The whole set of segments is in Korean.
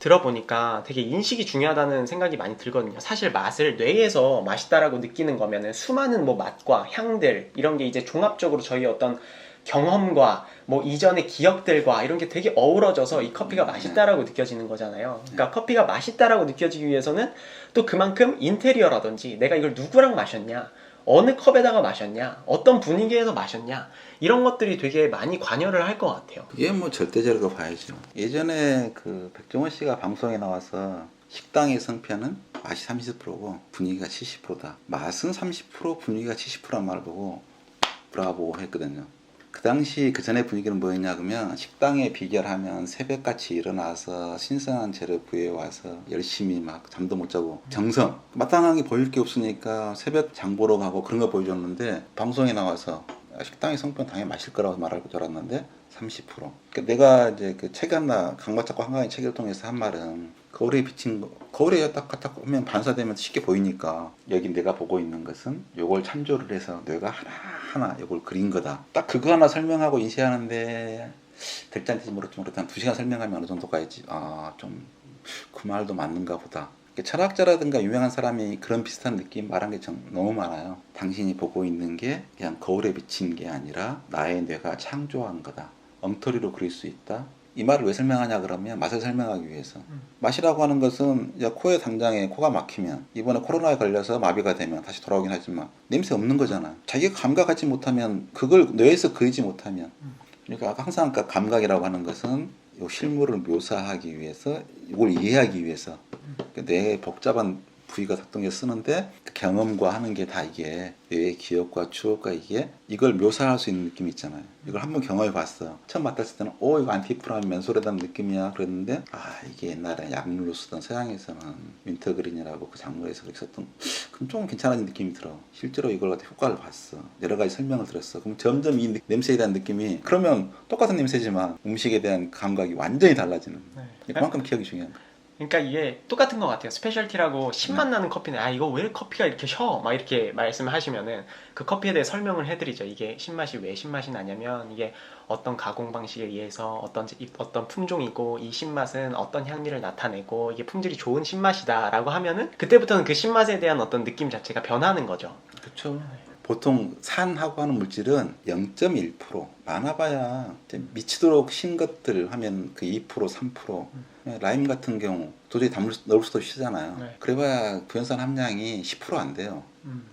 들어보니까 되게 인식이 중요하다는 생각이 많이 들거든요. 사실 맛을 뇌에서 맛있다라고 느끼는 거면은 수많은 뭐 맛과 향들 이런 게 이제 종합적으로 저희 어떤 경험과 뭐 이전의 기억들과 이런 게 되게 어우러져서 이 커피가 맛있다라고 느껴지는 거잖아요. 그러니까 커피가 맛있다라고 느껴지기 위해서는 또 그만큼 인테리어라든지 내가 이걸 누구랑 마셨냐, 어느 컵에다가 마셨냐, 어떤 분위기에서 마셨냐, 이런 것들이 되게 많이 관여를 할 것 같아요. 이게 뭐 절대적으로 봐야죠. 예전에 그 백종원 씨가 방송에 나와서 식당의 성패는 맛이 30%고 분위기가 70%다. 맛은 30% 분위기가 70%란 말을 보고 브라보 했거든요. 그 당시 그 전에 분위기는 뭐였냐 그러면 식당에 비결하면 새벽같이 일어나서 신선한 재료 구해와서 열심히 막 잠도 못 자고 정성 마땅한 게 보일 게 없으니까 새벽 장 보러 가고 그런 거 보여줬는데 방송에 나와서 식당의 성편 당연히 마실 거라고 말할 줄 알았는데 30%. 그러니까 내가 이제 그 책 하나 강박잡고 한강의 책을 통해서 한 말은 거울에 비친 거, 거울에 딱 갖다 보면 반사되면 쉽게 보이니까 여기 내가 보고 있는 것은 요걸 참조를 해서 내가 하나하나 요걸 그린 거다. 딱 그거 하나 설명하고 인쇄하는데 될지 안 될지 모르겠지만 일단 2시간 설명하면 어느 정도까지 좀 그 말도 맞는가 보다. 철학자라든가 유명한 사람이 그런 비슷한 느낌 말한 게 너무 많아요. 당신이 보고 있는 게 그냥 거울에 비친 게 아니라 나의 뇌가 창조한 거다. 엉터리로 그릴 수 있다. 이 말을 왜 설명하냐 그러면 맛을 설명하기 위해서. 맛이라고 하는 것은 코에 당장에 코가 막히면 이번에 코로나에 걸려서 마비가 되면 다시 돌아오긴 하지만 냄새 없는 거잖아. 자기가 감각하지 못하면 그걸 뇌에서 그리지 못하면 그러니까 항상 감각이라고 하는 것은 이 실물을 묘사하기 위해서 이걸 이해하기 위해서 뇌의 복잡한 부위가 작동해 쓰는데 그 경험과 하는 게 다 이게 뇌의 기억과 추억과 이걸 묘사할 수 있는 느낌이 있잖아요. 이걸 한번 경험해 봤어. 처음 맡았을 때는 이거 안티프라면 맨솔에다는 느낌이야 그랬는데 이게 옛날에 약물로 쓰던 서양에서는 윈터그린이라고 그 작물에서 그렇게 썼던 그럼 좀 괜찮아진 느낌이 들어. 실제로 이걸 갖다 효과를 봤어. 여러 가지 설명을 들었어. 그럼 점점 이 냄새에 대한 느낌이 그러면 똑같은 냄새지만 음식에 대한 감각이 완전히 달라지는. 그만큼 기억이 중요한 거야. 그러니까 이게 똑같은 것 같아요. 스페셜티라고 신맛 나는 커피는 이거 왜 커피가 이렇게 막 이렇게 말씀을 하시면은 그 커피에 대해 설명을 해드리죠. 이게 신맛이 왜 신맛이 나냐면 이게 어떤 가공 방식에 의해서 어떤 품종이고 이 신맛은 어떤 향미를 나타내고 이게 품질이 좋은 신맛이다라고 하면은 그때부터는 그 신맛에 대한 어떤 느낌 자체가 변하는 거죠. 그렇죠. 보통 산하고 하는 물질은 0.1% 많아봐야 미치도록 신 것들 하면 그 2% 3% 라임 같은 경우 도저히 넣을 수도 없잖아요. 네. 그래봐야 구연산 함량이 10% 안 돼요.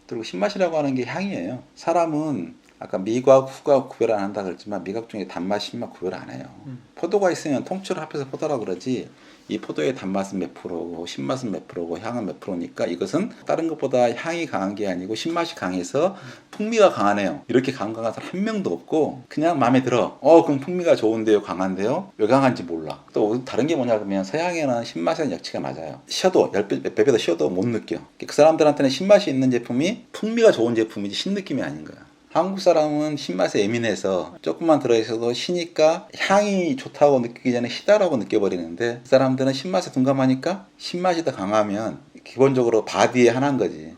그리고 신맛이라고 하는 게 향이에요. 사람은 아까 미각, 후각 구별 안 한다 그랬지만 미각 중에 단맛, 신맛 구별 안 해요. 포도가 있으면 통째로 합해서 포도라고 그러지 이 포도의 단맛은 몇 프로고 신맛은 몇 프로고 향은 몇 프로니까 이것은 다른 것보다 향이 강한 게 아니고 신맛이 강해서 풍미가 강하네요. 이렇게 강한 사람 한 명도 없고 그냥 마음에 들어. 그럼 풍미가 좋은데요, 강한데요? 왜 강한지 몰라. 또 다른 게 뭐냐 그러면 서양에는 신맛에는 역치가 맞아요. 쉬어도 몇 배 더 쉬어도 못 느껴. 그 사람들한테는 신맛이 있는 제품이 풍미가 좋은 제품이지 신느낌이 아닌 거야. 한국 사람은 신맛에 예민해서 조금만 들어있어도 시니까 향이 좋다고 느끼기 전에 시다라고 느껴버리는데 그 사람들은 신맛에 둔감하니까 신맛이 더 강하면 기본적으로 바디의 하나인 거지.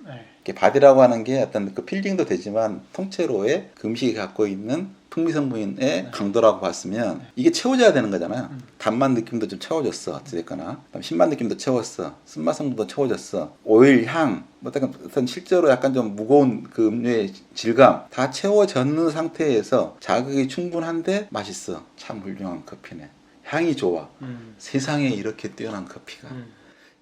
바디라고 하는 게 어떤 그 필링도 되지만 통째로의 그 음식이 갖고 있는 풍미 성분의 강도라고 봤으면 이게 채워져야 되는 거잖아요. 단맛 느낌도 좀 채워졌어. 어찌됐거나. 신맛 느낌도 채웠어. 쓴맛 성분도 채워졌어. 오일, 향, 어떤 실제로 약간 좀 무거운 그 음료의 질감 다 채워졌는 상태에서 자극이 충분한데 맛있어. 참 훌륭한 커피네. 향이 좋아. 세상에 이렇게 뛰어난 커피가.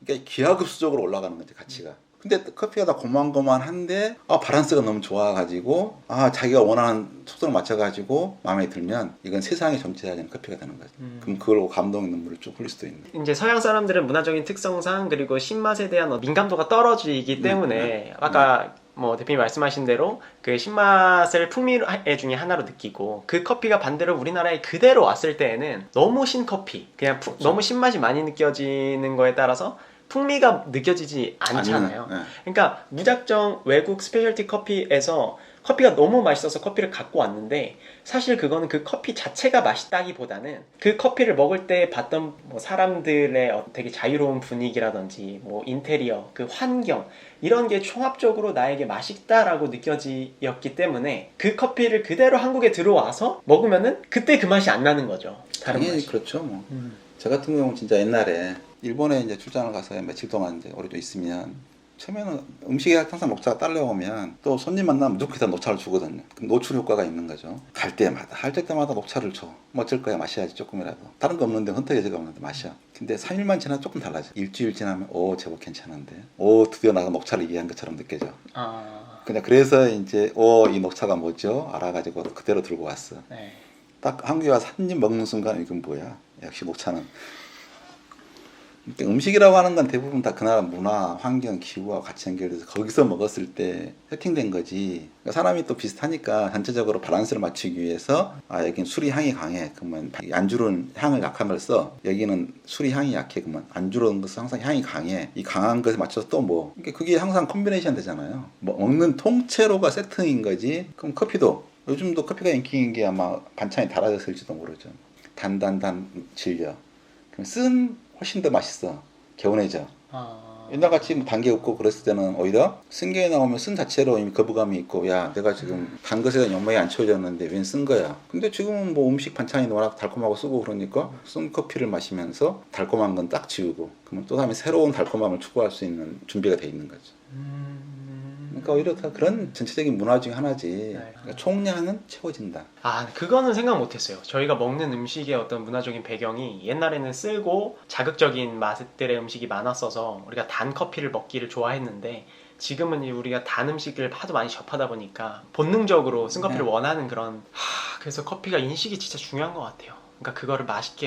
그러니까 기하급수적으로 올라가는 거지, 가치가. 근데 커피가 다 고만고만한데 밸런스가 너무 좋아가지고 자기가 원하는 속도를 맞춰가지고 마음에 들면 이건 세상에 점치해야 되는 커피가 되는 거죠. 그럼 그걸 보고 감동의 눈물을 쭉 흘릴 수도 있는. 이제 서양 사람들은 문화적인 특성상 그리고 신맛에 대한 민감도가 떨어지기 때문에 아까 뭐 대표님 말씀하신 대로 그 신맛을 풍미의 중에 하나로 느끼고 그 커피가 반대로 우리나라에 그대로 왔을 때에는 너무 신커피 그냥 그렇죠. 너무 신맛이 많이 느껴지는 거에 따라서 풍미가 느껴지지 않잖아요. 그러니까 무작정 외국 스페셜티 커피에서 커피가 너무 맛있어서 커피를 갖고 왔는데 사실 그거는 그 커피 자체가 맛있다기보다는 그 커피를 먹을 때 봤던 뭐 사람들의 되게 자유로운 분위기라든지 뭐 인테리어, 그 환경 이런 게 총합적으로 나에게 맛있다라고 느껴지었기 때문에 그 커피를 그대로 한국에 들어와서 먹으면은 그때 그 맛이 안 나는 거죠. 다른 당연히 맛이. 그렇죠. 뭐. 저 같은 경우는 진짜 옛날에 일본에 이제 출장을 가서 며칠 동안 이제 오래 좀 있으면 처음에는 음식에 항상 녹차가 딸려오면 또 손님 만나면 무조건 다 녹차를 주거든요. 그럼 노출 효과가 있는 거죠. 갈 때마다 할 때마다 녹차를 줘. 뭐 어쩔 거야 마셔야지 조금이라도. 다른 거 없는데 헌터에 저거 없는데 마셔. 근데 3일만 지나 조금 달라져. 일주일 지나면 오 제법 괜찮은데. 오 드디어 나가 녹차를 이해한 것처럼 느껴져. 그냥 그래서 이제 이 녹차가 뭐죠? 알아가지고 그대로 들고 왔어. 네. 딱 한국에 와서 한 입 먹는 순간 이건 뭐야? 역시 녹차는. 그러니까 음식이라고 하는 건 대부분 다 그 나라 문화, 환경, 기후와 같이 연결돼서 거기서 먹었을 때 세팅된 거지. 그러니까 사람이 또 비슷하니까 전체적으로 밸런스를 맞추기 위해서 여기는 술이 향이 강해. 그러면 안주로는 향을 약한 걸 써. 여기는 술이 향이 약해. 그러면 안주로는 것은 항상 향이 강해. 이 강한 것에 맞춰서 또 뭐. 그러니까 그게 항상 콤비네이션 되잖아요. 뭐 먹는 통째로가 세팅인 거지. 그럼 커피도 요즘도 커피가 인기인 게 아마 반찬이 달아졌을지도 모르죠. 단단단 질려. 그럼 쓴 훨씬 더 맛있어. 개운해져. 옛날같이 뭐 단 게 없고 그랬을 때는 오히려 쓴 게 나오면 쓴 자체로 이미 거부감이 있고 야 내가 지금 단 것에 대한 욕망이 안 채워졌는데 웬 쓴 거야. 근데 지금은 뭐 음식 반찬이 워낙 달콤하고 쓰고 그러니까 쓴 커피를 마시면서 달콤한 건 딱 지우고 그러면 또 다음에 새로운 달콤함을 추구할 수 있는 준비가 돼 있는 거죠. 그러니까 오히려 다 그런 전체적인 문화 중에 하나지. 그러니까 총량은 채워진다. 그거는 생각 못했어요. 저희가 먹는 음식의 어떤 문화적인 배경이 옛날에는 쓸고 자극적인 맛들의 음식이 많았어서 우리가 단 커피를 먹기를 좋아했는데 지금은 우리가 단 음식을 하도 많이 접하다 보니까 본능적으로 쓴 커피를 원하는 그런 그래서 커피가 인식이 진짜 중요한 것 같아요. 그러니까 그거를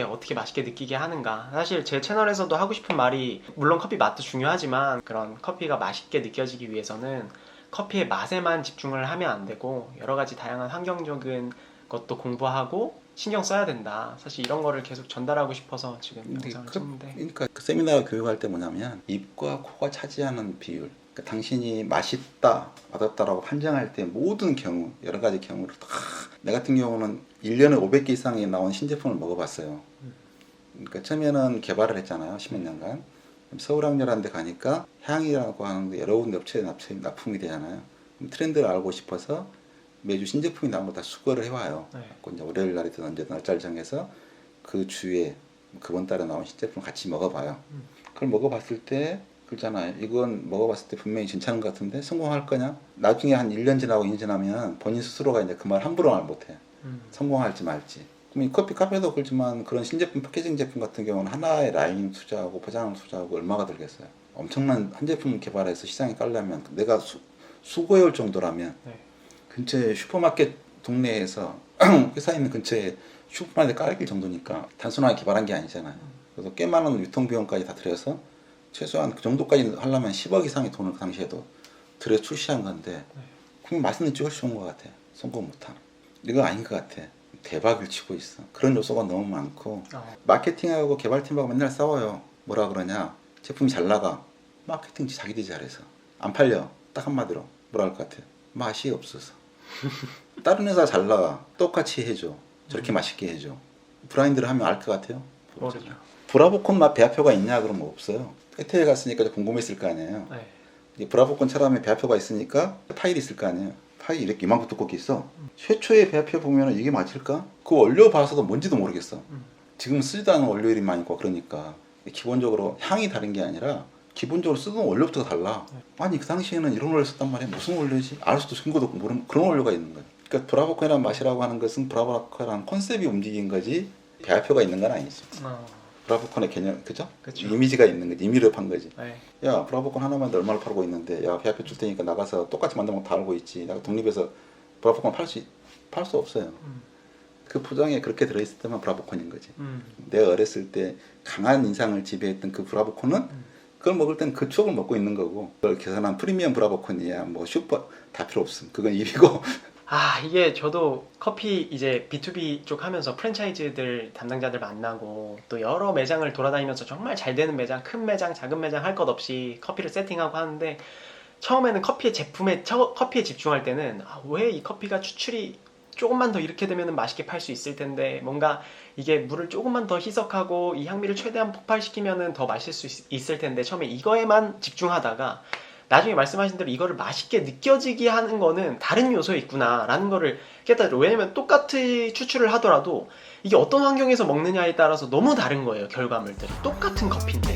어떻게 맛있게 느끼게 하는가. 사실 제 채널에서도 하고 싶은 말이 물론 커피 맛도 중요하지만 그런 커피가 맛있게 느껴지기 위해서는 커피의 맛에만 집중을 하면 안 되고 여러 가지 다양한 환경적인 것도 공부하고 신경 써야 된다. 사실 이런 거를 계속 전달하고 싶어서 지금 영상을 찍는데. 그러니까 그 세미나 교육할 때 뭐냐면 입과 코가 차지하는 비율. 그러니까 당신이 맛있다, 맛없다라고 판정할 때 모든 경우, 여러 가지 경우를 다 내 같은 경우는 1년에 500개 이상이 나온 신제품을 먹어봤어요. 그러니까 처음에는 개발을 했잖아요. 10몇 년간. 서울학렬한 데 가니까 향이라고 하는 게 여러 군데 업체에 납품이 되잖아요. 트렌드를 알고 싶어서 매주 신제품이 나온 거 다 수거를 해와요. 이제 월요일 날이든 언제든 날짜를 정해서 그 주에 그번 달에 나온 신제품을 같이 먹어봐요. 그걸 먹어봤을 때 그렇잖아요. 이건 먹어봤을 때 분명히 괜찮은 것 같은데 성공할 거냐? 나중에 한 1년 지나고 2년 지나면 본인 스스로가 이제 그 말 함부로 말 못해. 성공할지 말지. 그럼 이 커피 카페도 그렇지만 그런 신제품 패키징 제품 같은 경우는 하나의 라인 투자하고 포장을 투자하고 얼마가 들겠어요. 엄청난 한 제품 개발해서 시장에 깔려면 내가 수고해올 정도라면 근처에 슈퍼마켓 동네에서 회사 있는 근처에 슈퍼마켓에 깔릴 정도니까 단순하게 개발한 게 아니잖아요. 그래서 꽤 많은 유통비용까지 다 들여서 최소한 그 정도까지 하려면 10억 이상의 돈을 그 당시에도 들여 출시한 건데 그럼 맛있는 찍을 수 좋은 것 같아. 성공 못하는. 이거 아닌 것 같아. 대박을 치고 있어. 그런 요소가 너무 많고 마케팅하고 개발팀하고 맨날 싸워요. 뭐라 그러냐. 제품이 잘 나가. 마케팅 자기들이 잘해서. 안 팔려. 딱 한마디로. 뭐라 할 것 같아. 맛이 없어서. 다른 회사 잘 나가. 똑같이 해줘. 저렇게 맛있게 해줘. 브라인드를 하면 알 것 같아요? 모르죠. 브라보콘 맛 배합표가 있냐? 그러면 없어요. 혜태에 갔으니까 궁금했을 거 아니에요. 브라보콘 차량에 배합표가 있으니까 파일이 있을 거 아니에요. 파일이 이렇게 이만큼 두껍게 있어. 최초의 배합표 보면 이게 맞을까? 그 원료 봐서도 뭔지도 모르겠어. 지금 쓰지도 않은 원료 이름이 많이 있고 그러니까 기본적으로 향이 다른 게 아니라 기본적으로 쓰던 원료부터 달라. 아니 그 당시에는 이런 원료를 썼단 말이야. 무슨 원료지? 알 수도 근거도 없고 모르는 그런 원료가 있는 거야. 그러니까 브라보콘이라는 맛이라고 하는 것은 브라보콘이라는 컨셉이 움직인 거지 배합표가 있는 건 아니죠. 브라보콘의 개념, 그죠? 이미지가 있는 거지. 임의로 판 거지. 야, 브라보콘 하나만 얼마를 팔고 있는데, 야, 배합표 줄 테니까 나가서 똑같이 만들면 다 알고 있지. 내가 독립해서 브라보콘 팔 수 없어요. 그 포장에 그렇게 들어있을 때만 브라보콘인 거지. 내가 어렸을 때 강한 인상을 지배했던 그 브라보콘은 그걸 먹을 땐 그 추억을 먹고 있는 거고, 그걸 계산한 프리미엄 브라보콘이야, 뭐 슈퍼 다 필요 없음. 그건 입이고. 이게 저도 커피 이제 B2B 쪽 하면서 프랜차이즈들 담당자들 만나고 또 여러 매장을 돌아다니면서 정말 잘 되는 매장, 큰 매장, 작은 매장 할 것 없이 커피를 세팅하고 하는데 처음에는 커피에 집중할 때는 왜 이 커피가 추출이 조금만 더 이렇게 되면 맛있게 팔 수 있을 텐데 뭔가 이게 물을 조금만 더 희석하고 이 향미를 최대한 폭발시키면 더 맛있을 수 있을 텐데 처음에 이거에만 집중하다가 나중에 말씀하신 대로 이거를 맛있게 느껴지게 하는 거는 다른 요소에 있구나라는 거를 깨달아요. 왜냐면 똑같이 추출을 하더라도 이게 어떤 환경에서 먹느냐에 따라서 너무 다른 거예요. 결과물들이 똑같은 커피인데.